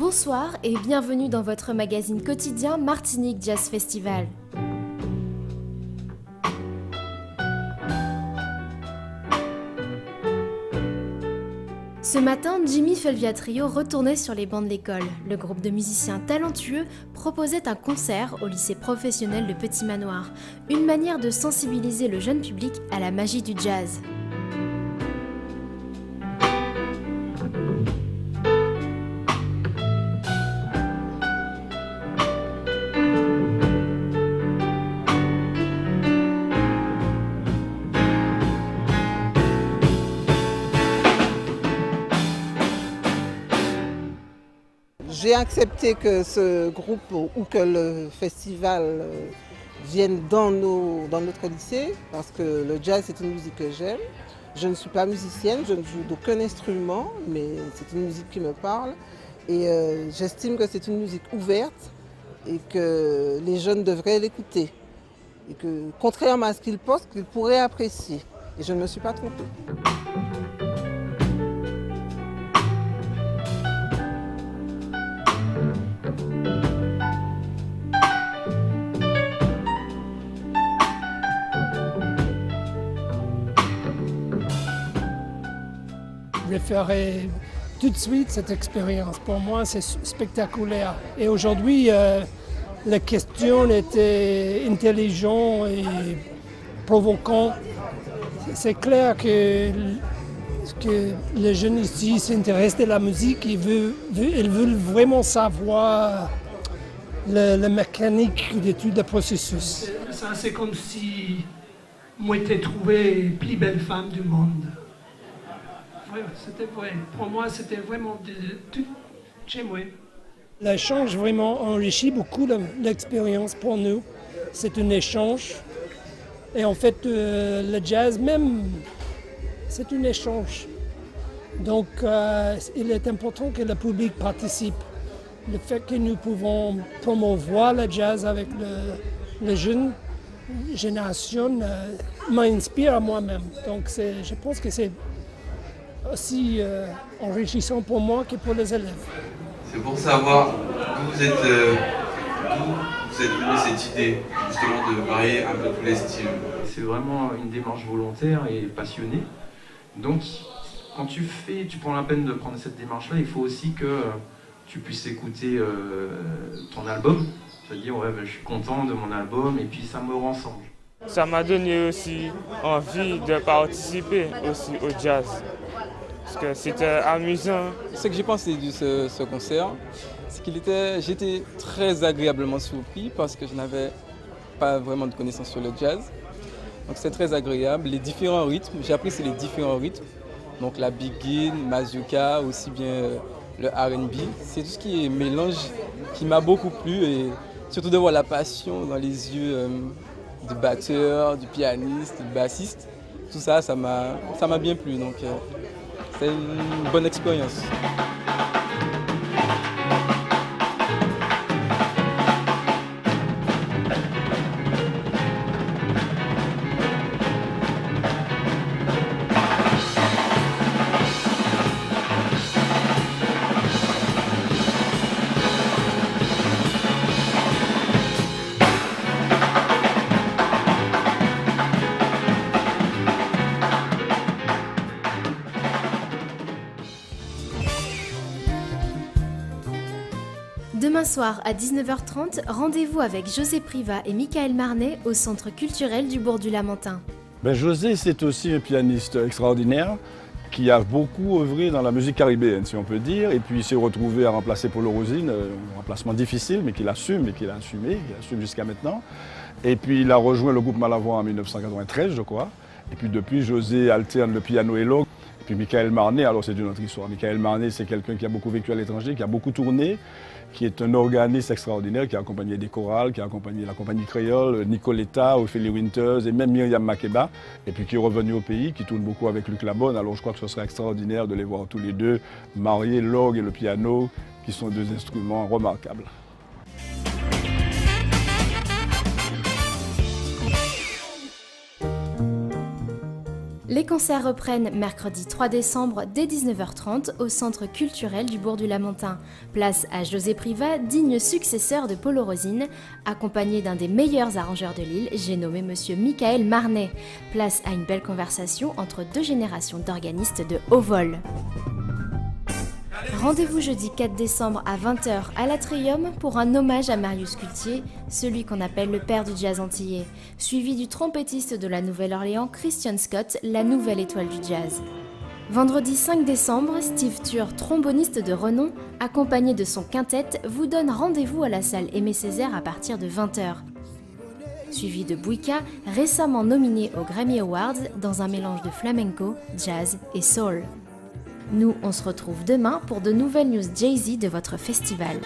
Bonsoir et bienvenue dans votre magazine quotidien Martinique Jazz Festival. Ce matin, Jimmy Felvia Trio retournait sur les bancs de l'école. Le groupe de musiciens talentueux proposait un concert au lycée professionnel de Petit Manoir, une manière de sensibiliser le jeune public à la magie du jazz. J'ai accepté que ce groupe ou que le festival vienne dans notre lycée parce que le jazz c'est une musique que j'aime. Je ne suis pas musicienne, je ne joue d'aucun instrument, mais c'est une musique qui me parle et j'estime que c'est une musique ouverte et que les jeunes devraient l'écouter et que contrairement à ce qu'ils pensent, qu'ils pourraient apprécier. Et je ne me suis pas trompée. Je ferai tout de suite cette expérience. Pour moi, c'est spectaculaire. Et aujourd'hui, la question était intelligente et provocante. C'est clair que les jeunes ici s'intéressent à la musique. Ils veulent vraiment savoir la mécanique de tout le processus. Ça, c'est comme si moi j'étais trouvé la plus belle femme du monde. C'était vrai. Pour moi, c'était vraiment tout chez moi. L'échange vraiment enrichit beaucoup l'expérience pour nous. C'est un échange. Et en fait, le jazz même, c'est un échange. Donc, il est important que le public participe. Le fait que nous pouvons promouvoir le jazz avec la jeune génération m'inspire à moi-même. Donc, je pense que c'est aussi enrichissant pour moi que pour les élèves. C'est pour savoir d'où vous êtes venu cette idée justement de varier un peu tous les styles. C'est vraiment une démarche volontaire et passionnée. Donc quand tu prends la peine de prendre cette démarche-là, il faut aussi que tu puisses écouter ton album, te dire ouais, je suis content de mon album et puis ça me rassemble. Ça m'a donné aussi envie de participer aussi au jazz. Parce que c'était amusant. Ce que j'ai pensé de ce concert, c'est j'étais très agréablement surpris parce que je n'avais pas vraiment de connaissances sur le jazz. Donc c'est très agréable. Les différents rythmes, j'ai appris les différents rythmes. Donc la biguine, mazurka, aussi bien le R&B. C'est tout ce qui est mélange qui m'a beaucoup plu et surtout de voir la passion dans les yeux du batteur, du pianiste, du bassiste. Tout ça, ça m'a bien plu. Donc, c'est une bonne expérience. Demain soir à 19h30, rendez-vous avec José Priva et Michael Marnet au Centre culturel du Bourg du Lamentin. José, c'est aussi un pianiste extraordinaire qui a beaucoup œuvré dans la musique caribéenne, si on peut dire, et puis il s'est retrouvé à remplacer Paulo Rosine, un remplacement difficile, mais qu'il assume et qu'il a assumé jusqu'à maintenant. Et puis il a rejoint le groupe Malavoie en 1993, je crois. Et puis depuis, José alterne le piano et l'orgue. Et puis Michael Marnet, alors c'est une autre histoire. Michael Marnet, c'est quelqu'un qui a beaucoup vécu à l'étranger, qui a beaucoup tourné, qui est un organiste extraordinaire, qui a accompagné des chorales, qui a accompagné la compagnie créole, Nicoletta, Ophélie Winters et même Myriam Makeba, et puis qui est revenu au pays, qui tourne beaucoup avec Luc Labonne. Alors je crois que ce serait extraordinaire de les voir tous les deux marier l'orgue et le piano, qui sont deux instruments remarquables. Les concerts reprennent mercredi 3 décembre dès 19h30 au Centre culturel du Bourg du Lamentin. Place à José Privat, digne successeur de Paul Orosine, accompagné d'un des meilleurs arrangeurs de Lille, j'ai nommé monsieur Michael Marnet. Place à une belle conversation entre deux générations d'organistes de haut vol. Rendez-vous jeudi 4 décembre à 20h à l'Atrium pour un hommage à Marius Cultier, celui qu'on appelle le père du jazz antillais, suivi du trompettiste de la Nouvelle-Orléans Christian Scott, la nouvelle étoile du jazz. Vendredi 5 décembre, Steve Turr, tromboniste de renom, accompagné de son quintet, vous donne rendez-vous à la salle Aimé Césaire à partir de 20h. Suivi de Bouika, récemment nominé aux Grammy Awards dans un mélange de flamenco, jazz et soul. Nous, on se retrouve demain pour de nouvelles news Jay-Z de votre festival.